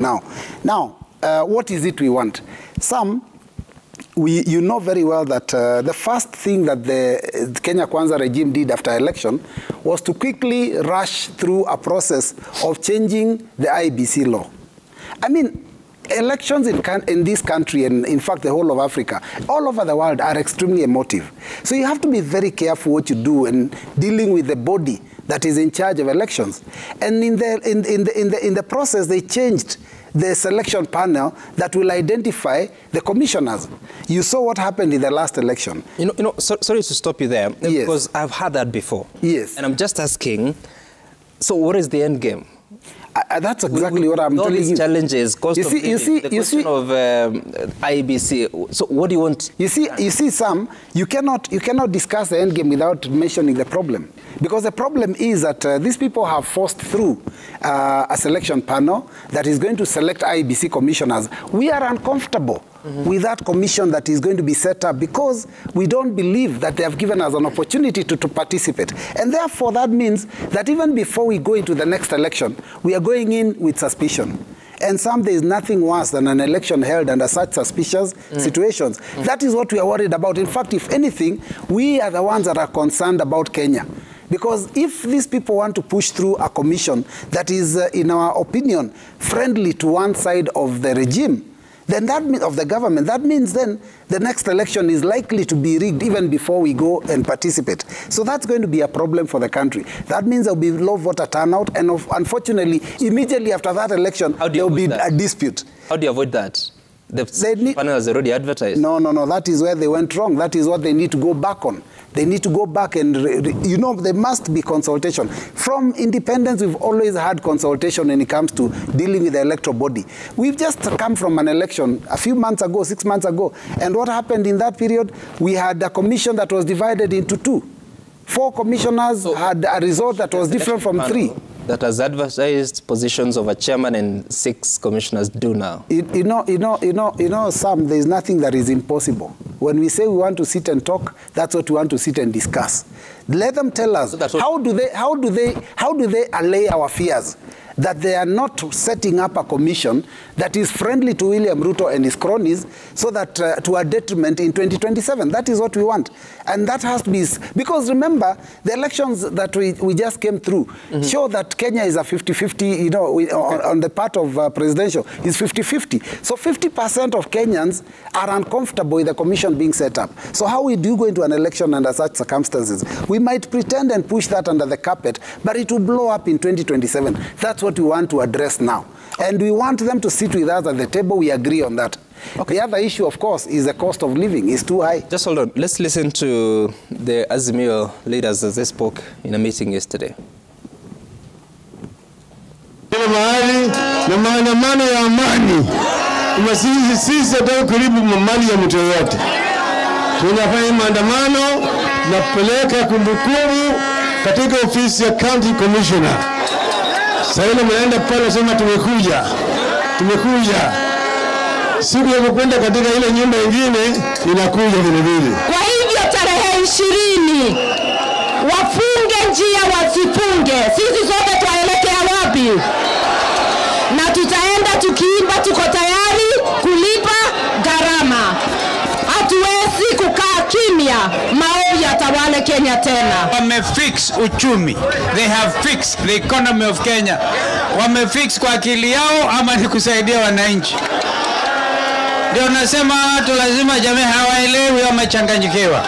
now. Now, what is it we want? You know very well that the first thing that the Kenya Kwanza regime did after election was to quickly rush through a process of changing the IEBC law. I mean, elections in this country, and in fact the whole of Africa, all over the world, are extremely emotive. So you have to be very careful what you do in dealing with the body that is in charge of elections. And in the process, they changed the selection panel that will identify the commissioners. You saw what happened in the last election. Sorry to stop you there, yes, because I've had that before. Yes. And I'm just asking, so what is the end game? That's exactly what I'm telling you. All these challenges, cost of living, the question of IEBC. So what do you want? You see, Sam, you cannot discuss the end game without mentioning the problem. Because the problem is that these people have forced through a selection panel that is going to select IEBC commissioners. We are uncomfortable with that commission that is going to be set up because we don't believe that they have given us an opportunity to participate. And therefore, that means that even before we go into the next election, we are going in with suspicion. And there is nothing worse than an election held under such suspicious situations. That is what we are worried about. In fact, if anything, we are the ones that are concerned about Kenya. Because if these people want to push through a commission that is, in our opinion, friendly to one side of the regime, then that means of the government, that means then the next election is likely to be rigged even before we go and participate. So that's going to be a problem for the country. That means there will be low voter turnout, and unfortunately, immediately after that election, there will be a dispute. How do you avoid that? The panel has already advertised. No. That is where they went wrong. That is what they need to go back on. They need to go back and, there must be consultation. From independence, we've always had consultation when it comes to dealing with the electoral body. We've just come from an election a few months ago, 6 months ago. And what happened in that period? We had a commission that was divided into two. 4 commissioners had a result that was different from 3. That has advertised positions of a chairman and 6 commissioners do now. You know, Sam, there is nothing that is impossible. When we say we want to sit and talk, that's what we want to sit and discuss. Let them tell us, how do they allay our fears that they are not setting up a commission that is friendly to William Ruto and his cronies, so that to a detriment in 2027. That is what we want. And that has to be, because remember, the elections that we just came through show that Kenya is a 50-50, on the part of presidential, is 50-50. So 50% of Kenyans are uncomfortable with the commission being set up. So how we do go into an election under such circumstances? We might pretend and push that under the carpet, but it will blow up in 2027. That's what we want to address now. And we want them to sit with us at the table. We agree on that. Okay. The other issue, of course, is the cost of living is too high. Just hold on. Let's listen to the Azimio leaders as they spoke in a meeting yesterday. Na maandamano ya amani, sisi hatutaki kuharibu mali ya mtu yote. Tunafanya maandamano na kupeleka kumbukumbu katika ofisi ya county commissioner. Sasa ile mnaenda pale sema tumekuja. Siku ya kwenda katika ile nyumba nyingine inakuja vile vile. Kwa hivyo tarehe 20 wafunge njia wasifunge. Sisi sote tuelekea wapi? Na tutaenda tukiimba, tuko tayari kulipa gharama. Hatuwezi kukaa kimya, maovu yatawale Kenya tena. Wamefix uchumi. They have fixed the economy of Kenya. Wamefix kwa akili yao ama ni kusaidia wananchi? Ndio nasema watu lazima jamii hawaelewi, wamechanganyikiwa.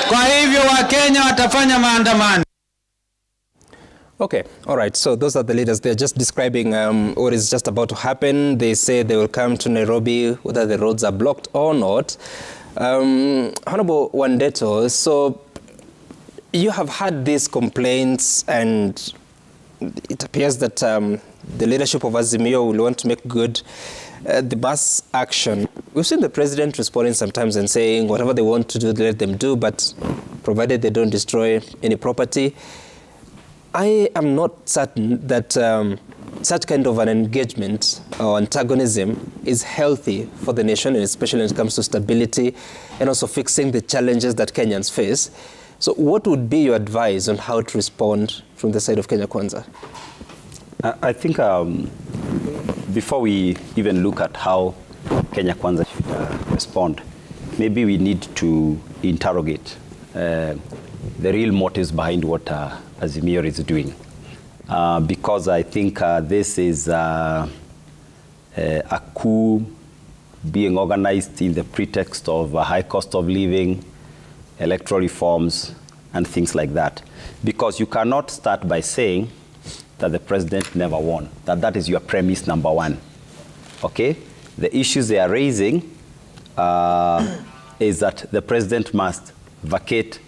Kwa hivyo Wakenya watafanya maandamano. Okay, all right. So those are the leaders. They're just describing what is just about to happen. They say they will come to Nairobi, whether the roads are blocked or not. Honorable Wandeto, so you have had these complaints, and it appears that the leadership of Azimio will want to make good the bus action. We've seen the president responding sometimes and saying whatever they want to do, let them do, but provided they don't destroy any property. I am not certain that such kind of an engagement or antagonism is healthy for the nation, and especially when it comes to stability and also fixing the challenges that Kenyans face. So what would be your advice on how to respond from the side of Kenya Kwanza? I think before we even look at how Kenya Kwanza should respond, maybe we need to interrogate the real motives behind what Azimio is doing. Because I think this is a coup being organized in the pretext of a high cost of living, electoral reforms, and things like that. Because you cannot start by saying that the president never won, that is your premise number one, okay? The issues they are raising is that the president must vacate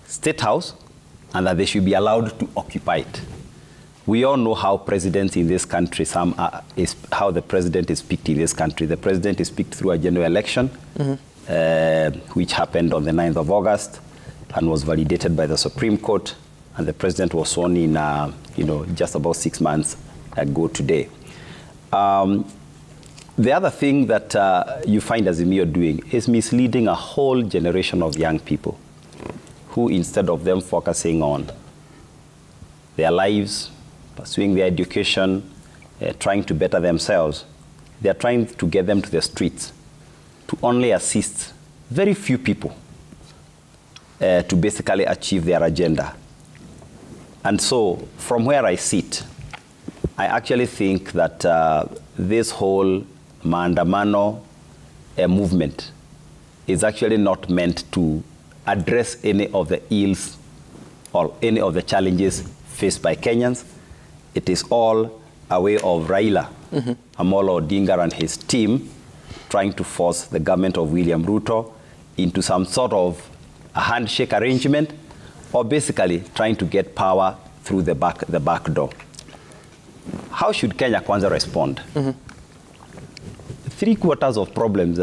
State House and that they should be allowed to occupy it. We all know how presidents in this country, how the president is picked in this country. The president is picked through a general election, which happened on the 9th of August and was validated by the Supreme Court. And the president was sworn in, just about 6 months ago today. The other thing that you find Azimio doing is misleading a whole generation of young people who, instead of them focusing on their lives, pursuing their education, trying to better themselves, they are trying to get them to the streets to only assist very few people to basically achieve their agenda. And so, from where I sit, I actually think that this whole maandamano movement is actually not meant to address any of the ills or any of the challenges faced by Kenyans. It is all a way of Raila Amolo Odinga and his team trying to force the government of William Ruto into some sort of a handshake arrangement, or basically trying to get power through the back door. How should Kenya Kwanza respond? 3/4 of problems,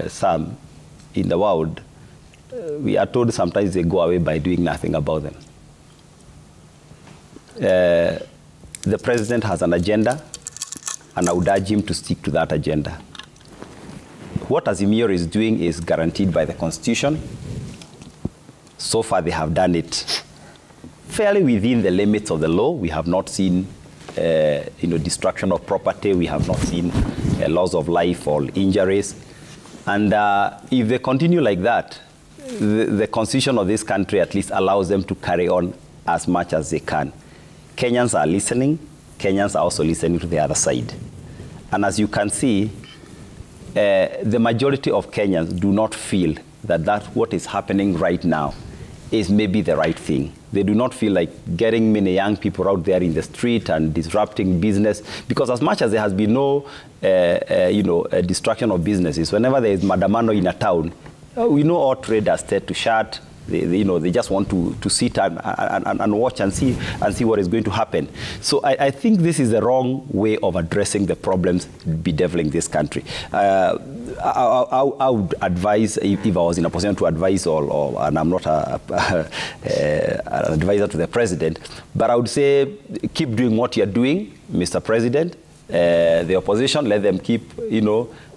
Sam, in the world, we are told sometimes they go away by doing nothing about them. The president has an agenda, and I would urge him to stick to that agenda. What Azimio is doing is guaranteed by the Constitution. So far, they have done it fairly within the limits of the law. We have not seen destruction of property. We have not seen loss of life or injuries. And if they continue like that, the constitution of this country at least allows them to carry on as much as they can. Kenyans are listening. Kenyans are also listening to the other side. And as you can see, the majority of Kenyans do not feel that what is happening right now is maybe the right thing. They do not feel like getting many young people out there in the street and disrupting business, because as much as there has been no destruction of businesses, whenever there is maandamano in a town, we know all trade are set to shut. They just want to sit and watch and see what is going to happen. So I think this is the wrong way of addressing the problems bedeviling this country. I would advise, if I was in a position to advise, and I'm not an advisor to the president, but I would say keep doing what you're doing, Mr. President. The opposition, let them keep,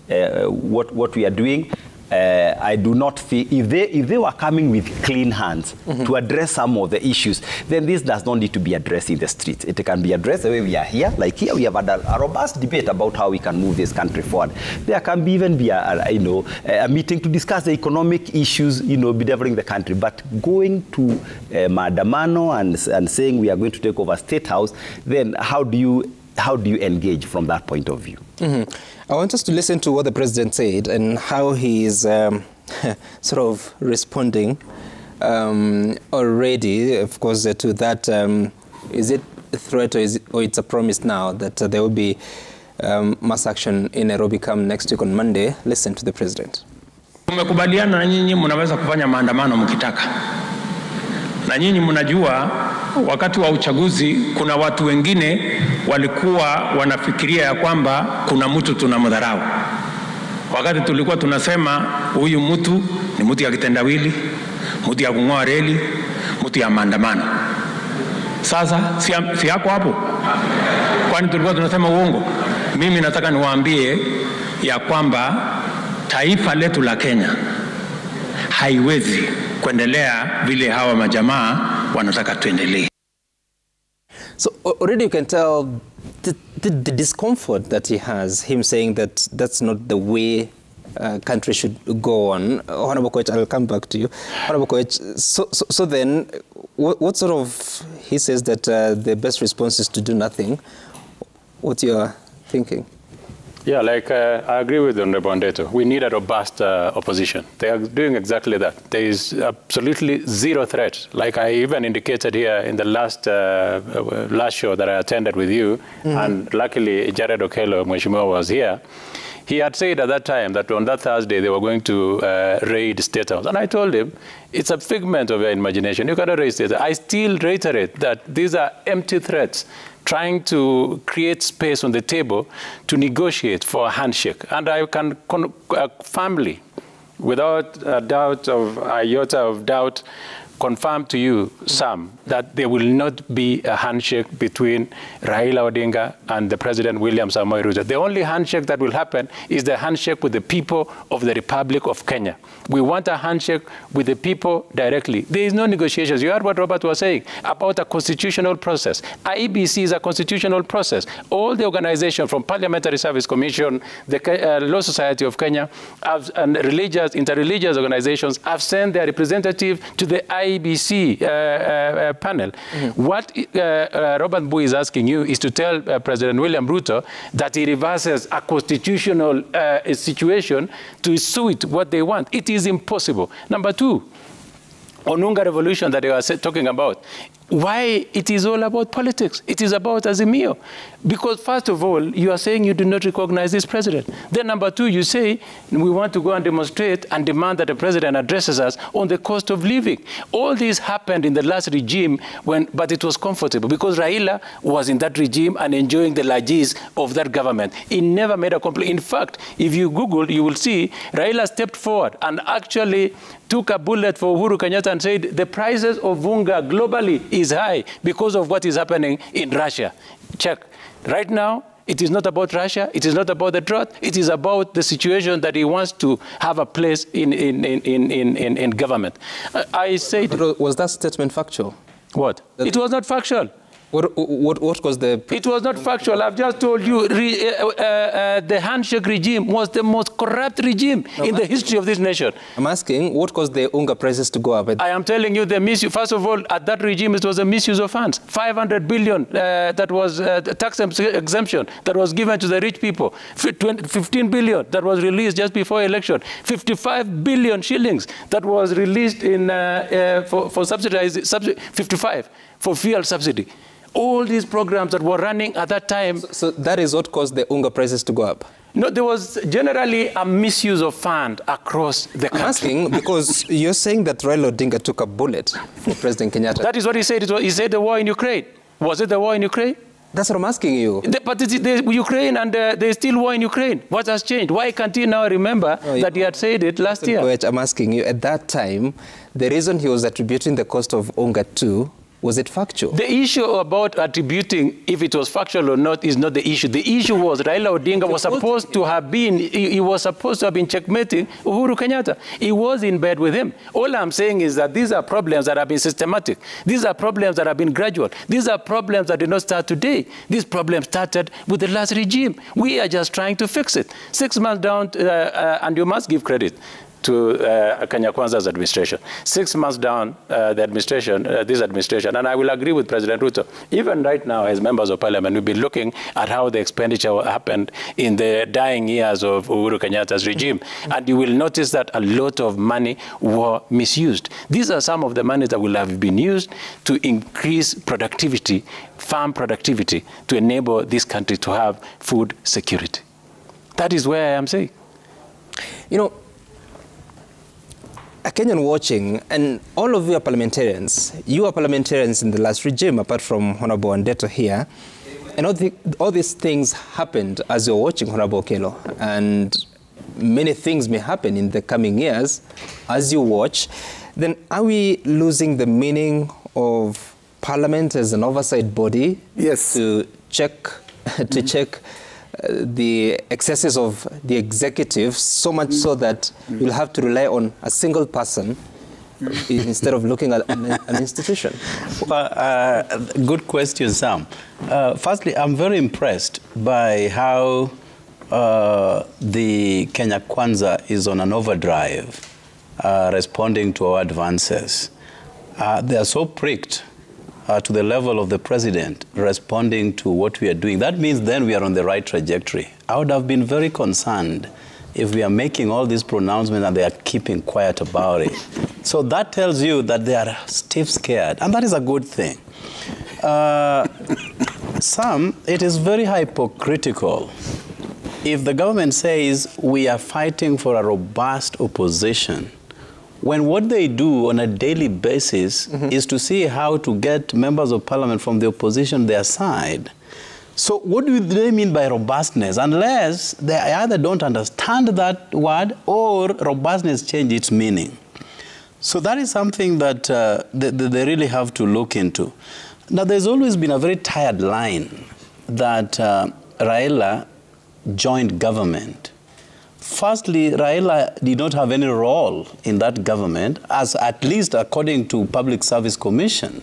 what we are doing. I do not think, if they were coming with clean hands to address some of the issues, then this does not need to be addressed in the streets. It can be addressed the way we are here. Like here, we have had a robust debate about how we can move this country forward. There can even be a meeting to discuss the economic issues, bedeviling the country. But going to maandamano and saying we are going to take over State House, then how do you engage from that point of view? I want us to listen to what the president said and how he is sort of responding already, of course, to that. Is it a threat or it's a promise now that there will be mass action in Nairobi come next week on Monday? Listen to the president. Tumekubaliana na nyinyi mnaweza kufanya maandamano mkitaka. Na nyinyi mnajua wakati wa uchaguzi kuna watu wengine walikuwa wanafikiria ya kwamba kuna mtu tunamdharau. Wakati tulikuwa tunasema huyu mtu ni mtu ya kitendawili, mtu ya kung'oa reli, mtu ya maandamano. Sasa si yako hapo? Kwani tulikuwa tunasema uongo? Mimi nataka niwaambie ya kwamba taifa letu la Kenya haiwezi kuendelea vile hawa majamaa wanataka tuendelee. So already you can tell the discomfort that he has, him saying that that's not the way country should go on. Honorable Coach, I'll come back to you. Honorable Coach, so then, what sort of, he says that the best response is to do nothing. What's your thinking? Yeah, like I agree with Honorable Ndeto. We need a robust opposition. They are doing exactly that. There is absolutely zero threat. Like I even indicated here in the last show that I attended with you, and luckily Jared Okello, Mheshimiwa, was here. He had said at that time that on that Thursday they were going to raid State House. And I told him, it's a figment of your imagination. You cannot raid State House. I still reiterate that these are empty threats, trying to create space on the table to negotiate for a handshake. And I can firmly, without a doubt of iota of doubt, confirm to you, Sam, that there will not be a handshake between Raila Odinga and the President William Samoei Ruto. The only handshake that will happen is the handshake with the people of the Republic of Kenya. We want a handshake with the people directly. There is no negotiations. You heard what Robert was saying about a constitutional process. IEBC is a constitutional process. All the organizations from Parliamentary Service Commission, the Law Society of Kenya, and interreligious organizations have sent their representative to the IEBC panel. What Robert Mbui is asking you is to tell President William Ruto that he reverses a constitutional situation to suit what they want. It is impossible. Number two, Onunga revolution that they are talking about, why it is all about politics. It is about Azimio. Because first of all, you are saying you do not recognize this president. Then number two, you say we want to go and demonstrate and demand that the president addresses us on the cost of living. All this happened in the last regime, but it was comfortable because Raila was in that regime and enjoying the largesse of that government. He never made a complaint. In fact, if you Google, you will see Raila stepped forward and actually took a bullet for Uhuru Kenyatta and said the prices of Vunga globally is high because of what is happening in Russia. Check. Right now, it is not about Russia. It is not about the drought. It is about the situation that he wants to have a place in government. I said... Was that statement factual? What? It was not factual. What was the... It was not factual. I've just told you the handshake regime was the most corrupt regime in the history of this nation. I'm asking, what caused the Unga prices to go up? I am telling you the misuse. First of all, at that regime, it was a misuse of funds. 500 billion that was tax exemption that was given to the rich people. 15 billion that was released just before election. 55 billion shillings that was released in for subsidized 55 for fuel subsidy. All these programs that were running at that time. So that is what caused the Unga prices to go up? No, there was generally a misuse of fund across the country. I'm asking because you're saying that Raila Odinga took a bullet for President Kenyatta. That is what he said. He said the war in Ukraine. Was it the war in Ukraine? That's what I'm asking you. But it's Ukraine and there's still war in Ukraine. What has changed? Why can't he now remember that he had said it last year? I'm asking you, at that time, the reason he was attributing the cost of Unga to, was it factual? The issue about attributing if it was factual or not is not the issue. The issue was Raila Odinga was supposed to have been, he was supposed to have been checkmating Uhuru Kenyatta. He was in bed with him. All I'm saying is that these are problems that have been systematic. These are problems that have been gradual. These are problems that did not start today. These problems started with the last regime. We are just trying to fix it. 6 months down, and you must give credit to Kenya Kwanza's administration. 6 months down the administration, this administration, and I will agree with President Ruto, even right now as members of parliament, we'll be looking at how the expenditure happened in the dying years of Uhuru Kenyatta's regime. And you will notice that a lot of money were misused. These are some of the money that will have been used to increase productivity, farm productivity, to enable this country to have food security. That is where I am saying. You know, a Kenyan watching, and all of you are parliamentarians. You are parliamentarians in the last regime, apart from Honorable Ndeto here. And all these things happened as you're watching Honorable Okello. And many things may happen in the coming years as you watch. Then are we losing the meaning of Parliament as an oversight body? Yes. To check, the excesses of the executive, so much so that you'll have to rely on a single person instead of looking at an institution? Well, good question, Sam. Firstly, I'm very impressed by how the Kenya Kwanza is on an overdrive, responding to our advances. They are so pricked to the level of the president responding to what we are doing. That means then we are on the right trajectory. I would have been very concerned if we are making all these pronouncements and they are keeping quiet about it. So that tells you that they are stiff scared, and that is a good thing. Sam, it is very hypocritical if the government says we are fighting for a robust opposition, when what they do on a daily basis is to see how to get members of parliament from the opposition their side. So what do they mean by robustness? Unless they either don't understand that word or robustness change its meaning. So that is something that they really have to look into. Now, there's always been a very tired line that Raila joined government. Firstly, Raila did not have any role in that government, as at least according to Public Service Commission.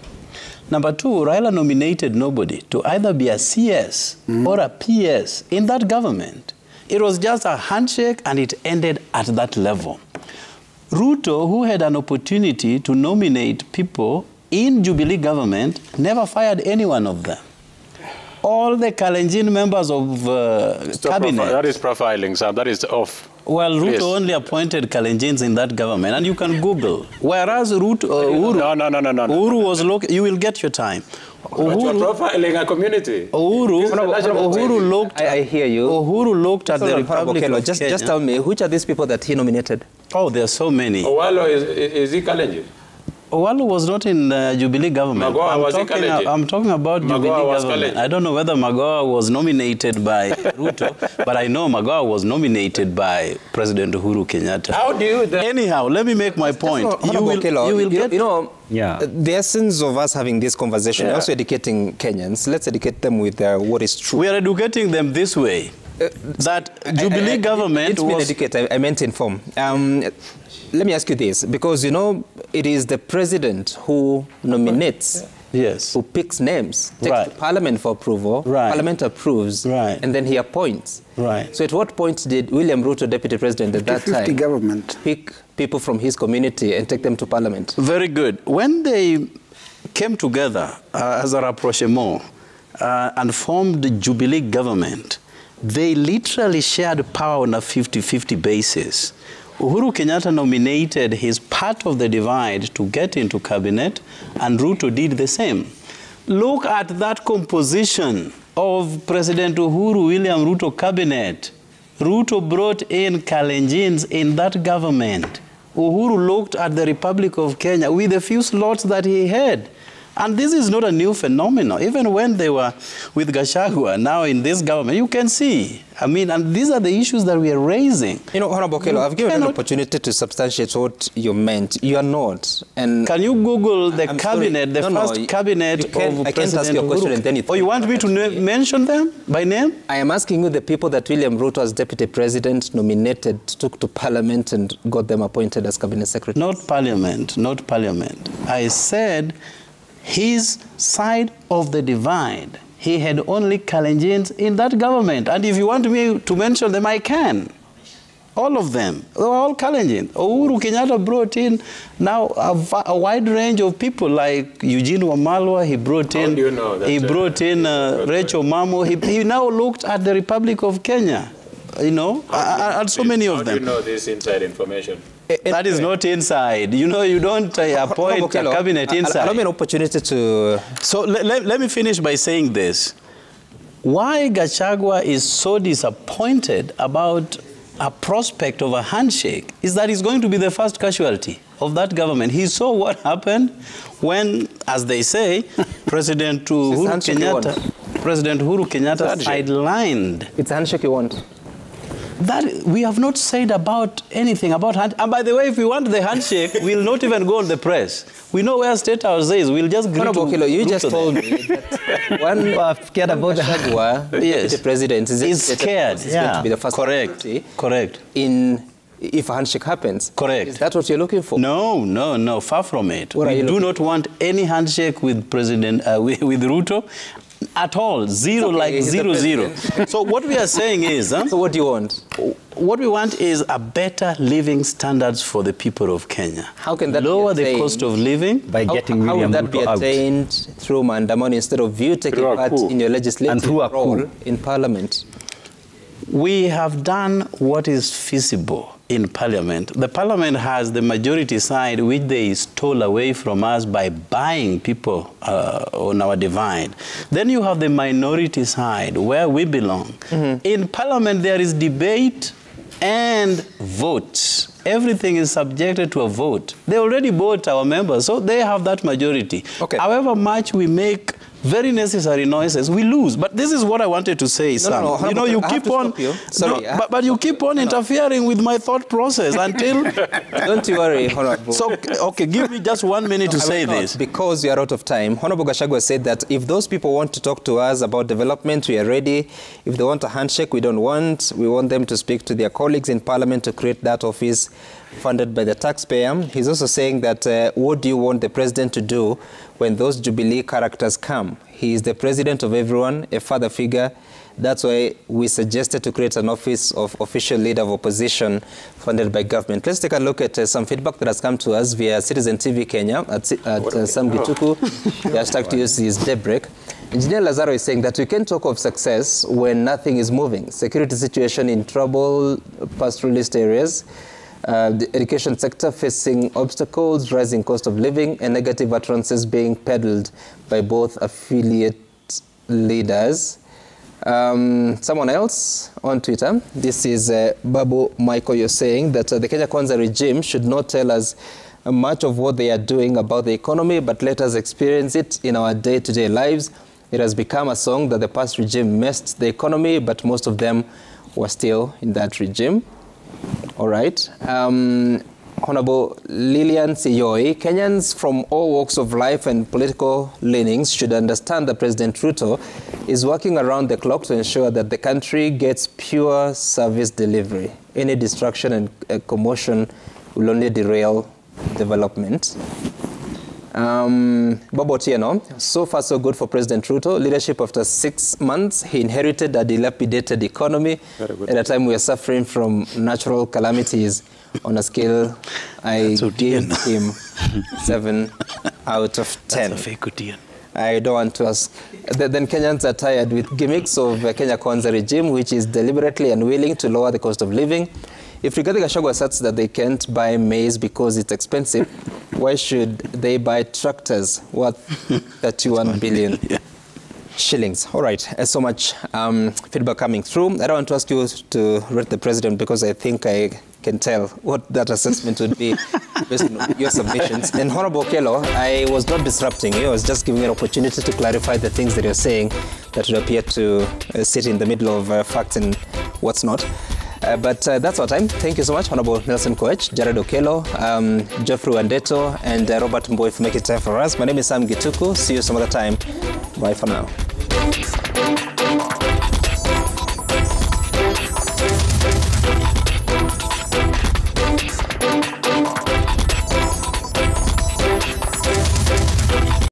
Number two, Raila nominated nobody to either be a CS or a PS in that government. It was just a handshake and it ended at that level. Ruto, who had an opportunity to nominate people in Jubilee government, never fired any one of them. All the Kalenjin members of cabinet. That is profiling, Sam. That is off. Well, Ruto only appointed Kalenjins in that government, and you can Google. Whereas Ruto, Uhuru was local. You will get your time. But you are profiling a community. Uhuru looked. I hear you. Uhuru looked at the Republic of just Kenya. Just tell me, which are these people that he nominated? Oh, there are so many. Owalo, is he Kalenjin? Owalo was not in Jubilee government. I'm talking about Jubilee government. I don't know whether Magoha was nominated by Ruto, but I know Magoha was nominated by President Uhuru Kenyatta. How do you... Anyhow, let me make my point. You will get... You know, the essence of us having this conversation, also educating Kenyans, let's educate them with what is true. We are educating them this way. That Jubilee government was... educate, I meant inform. Let me ask you this, because, you know, it is the president who nominates, who picks names, takes to parliament for approval, parliament approves, and then he appoints. So at what point did William Ruto, deputy president at that time, government pick people from his community and take them to parliament? Very good. When they came together as a rapprochement and formed the Jubilee government, they literally shared power on a 50-50 basis. Uhuru Kenyatta nominated his part of the divide to get into cabinet, and Ruto did the same. Look at that composition of President Uhuru William Ruto cabinet. Ruto brought in Kalenjins in that government. Uhuru looked at the Republic of Kenya with the few slots that he had. And this is not a new phenomenon. Even when they were with Gachagua, now in this government, you can see. I mean, and these are the issues that we are raising. You know, Honorable Kelo, I've given an opportunity to substantiate what you meant. You are not. And can you Google the cabinet, the first cabinet of President Uhuru? I can't ask you a question and then you want me to mention them by name? I am asking you the people that William Ruto as deputy president nominated, took to parliament and got them appointed as cabinet secretary. Not parliament, not parliament. I said his side of the divide. He had only Kalenjins in that government. And if you want me to mention them, I can. All of them. They were all Kalenjin. Uhuru Kenyatta brought in now a wide range of people like Eugene Wamalwa. He brought in, Rachel Mamo. He now looked at the Republic of Kenya. You know, and so many of them. How do you know this inside information? That is not inside. You know, you don't appoint a cabinet inside. Allow me an opportunity to... So let me finish by saying this. Why Gachagua is so disappointed about a prospect of a handshake is that he's going to be the first casualty of that government. He saw what happened when, as they say, President Uhuru Kenyatta sidelined. It's a handshake you want. That we have not said about anything about handshake. And by the way, if we want the handshake, we'll not even go on the press. We know where State House is. We'll just greet Kilo, you just told me that one scared about Gachagua, the president, is scared. Going to be the first correct. In if a handshake happens. Correct. Is that what you're looking for? No, far from it. We do not want any handshake with President with Ruto at all. Zero, okay, like 0. So what we are saying is... So what do you want? What we want is a better living standards for the people of Kenya. How can that lower the cost of living? By getting William Ruto out. How would that be attained through Mandamano instead of you taking part in your legislative role in Parliament? We have done what is feasible in Parliament. The Parliament has the majority side, which they stole away from us by buying people on our divide. Then you have the minority side, where we belong. In Parliament, there is debate and votes. Everything is subjected to a vote. They already vote our members, so they have that majority. Okay. However much we make very necessary noises, we lose. But this is what I wanted to say, Sam. No, you know, you keep on... but you keep on interfering with my thought process until... Don't you worry, Honorable. So, okay, give me just 1 minute to say this. Because we are out of time. Honorable Gachagua said that if those people want to talk to us about development, we are ready. If they want a handshake, we don't want. We want them to speak to their colleagues in Parliament to create that office funded by the taxpayer. He's also saying that what do you want the president to do when those Jubilee characters come? He is the president of everyone, a father figure. That's why we suggested to create an office of official leader of opposition funded by government. Let's take a look at some feedback that has come to us via Citizen TV Kenya at Sam Gituku. The hashtag to use is Daybreak. Engineer Lazaro is saying that we can talk of success when nothing is moving. Security situation in trouble, pastoralist areas, the education sector facing obstacles, rising cost of living, and negative utterances being peddled by both affiliate leaders. Someone else on Twitter, this is Babu Michael, you're saying that the Kenya Kwanza regime should not tell us much of what they are doing about the economy, but let us experience it in our day-to-day lives. It has become a song that the past regime messed the economy, but most of them were still in that regime. All right. Honorable Lillian Siyoi, Kenyans from all walks of life and political leanings should understand that President Ruto is working around the clock to ensure that the country gets pure service delivery. Any distraction and commotion will only derail development. Bobo Tieno, so far so good for President Ruto. Leadership after 6 months, he inherited a dilapidated economy at a time we are suffering from natural calamities. On a scale, I gave him 7 out of 10. That's a fake good deal. I don't want to ask. Then Kenyans are tired with gimmicks of Kenya Kwanza regime, which is deliberately unwilling to lower the cost of living. If Rigathi Gachagua asserts that they can't buy maize because it's expensive, why should they buy tractors worth 31 billion shillings? All right, so much feedback coming through. I don't want to ask you to rate the president because I think I can tell what that assessment would be based on your submissions. And Honorable Kelo, I was not disrupting you. I was just giving you an opportunity to clarify the things that you're saying that would appear to sit in the middle of facts and what's not. But that's our time. Thank you so much, Honorable Nelson Koech, Jared Okello, Geoffrey Wandeto, and Robert Mboi for making time for us. My name is Sam Gituku. See you some other time. Bye for now.